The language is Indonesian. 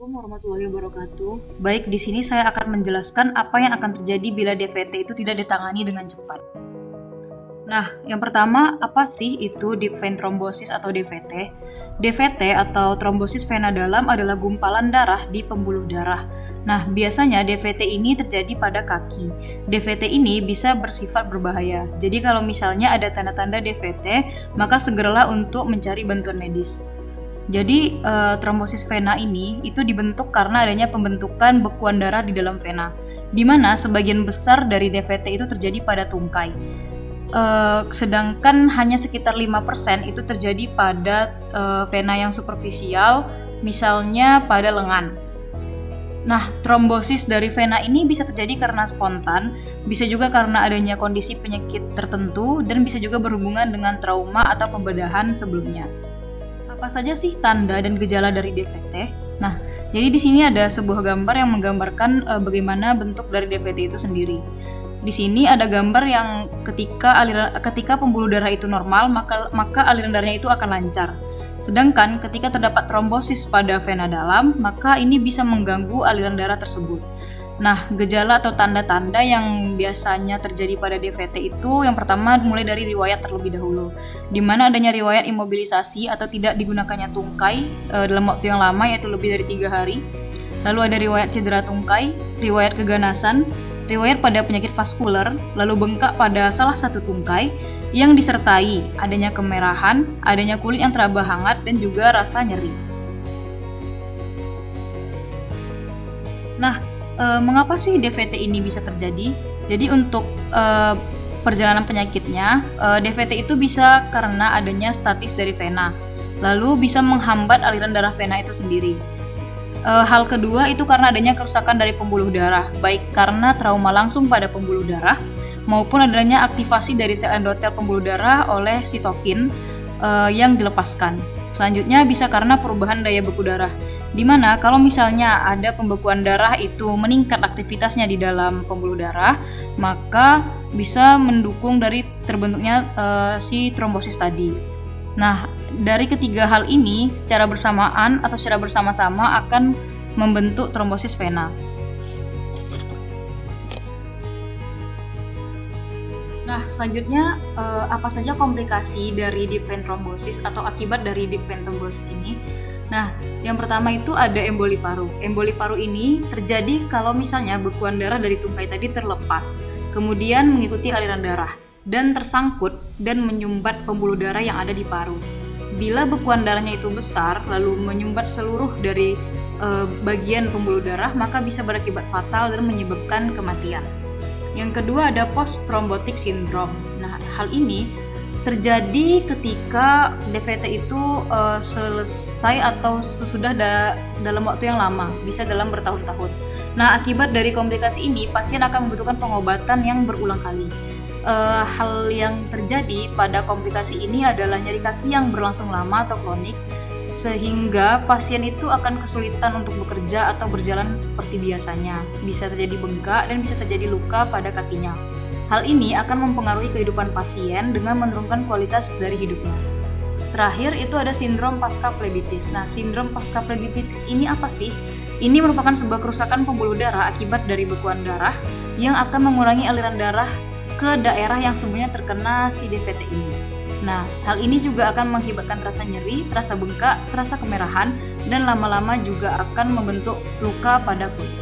Assalamualaikum warahmatullahi wabarakatuh. Baik, di sini saya akan menjelaskan apa yang akan terjadi bila DVT itu tidak ditangani dengan cepat. Nah, yang pertama, apa sih itu deep vein thrombosis atau DVT? DVT atau trombosis vena dalam adalah gumpalan darah di pembuluh darah. Nah, biasanya DVT ini terjadi pada kaki. DVT ini bisa bersifat berbahaya. Jadi kalau misalnya ada tanda-tanda DVT, maka segeralah untuk mencari bantuan medis. Jadi trombosis vena ini itu dibentuk karena adanya pembentukan bekuan darah di dalam vena, di mana sebagian besar dari DVT itu terjadi pada tungkai. Sedangkan hanya sekitar 5% itu terjadi pada vena yang superficial, misalnya pada lengan. Nah, trombosis dari vena ini bisa terjadi karena spontan, bisa juga karena adanya kondisi penyakit tertentu, dan bisa juga berhubungan dengan trauma atau pembedahan sebelumnya. Apa saja sih tanda dan gejala dari DVT? Nah, jadi di sini ada sebuah gambar yang menggambarkan bagaimana bentuk dari DVT itu sendiri. Di sini ada gambar yang ketika pembuluh darah itu normal, maka aliran darahnya itu akan lancar. Sedangkan ketika terdapat trombosis pada vena dalam, maka ini bisa mengganggu aliran darah tersebut. Nah, gejala atau tanda-tanda yang biasanya terjadi pada DVT itu yang pertama mulai dari riwayat terlebih dahulu, di mana adanya riwayat imobilisasi atau tidak digunakannya tungkai dalam waktu yang lama, yaitu lebih dari 3 hari. Lalu ada riwayat cedera tungkai, riwayat keganasan, riwayat pada penyakit vaskuler, lalu bengkak pada salah satu tungkai, yang disertai adanya kemerahan, adanya kulit yang teraba hangat, dan juga rasa nyeri. Nah, mengapa sih DVT ini bisa terjadi? Jadi untuk perjalanan penyakitnya, DVT itu bisa karena adanya statis dari vena, lalu bisa menghambat aliran darah vena itu sendiri. Hal kedua itu karena adanya kerusakan dari pembuluh darah, baik karena trauma langsung pada pembuluh darah, maupun adanya aktivasi dari sel endotel pembuluh darah oleh sitokin yang dilepaskan. Selanjutnya bisa karena perubahan daya beku darah, di mana kalau misalnya ada pembekuan darah itu meningkat aktivitasnya di dalam pembuluh darah, maka bisa mendukung dari terbentuknya si trombosis tadi. Nah, dari ketiga hal ini secara bersamaan atau secara bersama-sama akan membentuk trombosis vena. Nah, selanjutnya apa saja komplikasi dari deep vein thrombosis atau akibat dari deep vein thrombosis ini? Nah, yang pertama itu ada emboli paru. Emboli paru ini terjadi kalau misalnya bekuan darah dari tungkai tadi terlepas, kemudian mengikuti aliran darah dan tersangkut dan menyumbat pembuluh darah yang ada di paru. Bila bekuan darahnya itu besar, lalu menyumbat seluruh dari bagian pembuluh darah, maka bisa berakibat fatal dan menyebabkan kematian. Yang kedua ada post-thrombotic syndrome. Nah, hal ini terjadi ketika DVT itu selesai atau sesudah dalam waktu yang lama, bisa dalam bertahun-tahun. Nah, akibat dari komplikasi ini, pasien akan membutuhkan pengobatan yang berulang kali. Hal yang terjadi pada komplikasi ini adalah nyeri kaki yang berlangsung lama atau kronik, sehingga pasien itu akan kesulitan untuk bekerja atau berjalan seperti biasanya. Bisa terjadi bengkak dan bisa terjadi luka pada kakinya. Hal ini akan mempengaruhi kehidupan pasien dengan menurunkan kualitas dari hidupnya. Terakhir itu ada sindrom pasca plebitis. Nah, sindrom pasca plebitis ini apa sih? Ini merupakan sebuah kerusakan pembuluh darah akibat dari bekuan darah yang akan mengurangi aliran darah ke daerah yang sebelumnya terkena si DVT ini. Nah, hal ini juga akan mengakibatkan terasa nyeri, terasa bengkak, terasa kemerahan, dan lama-lama juga akan membentuk luka pada kulit.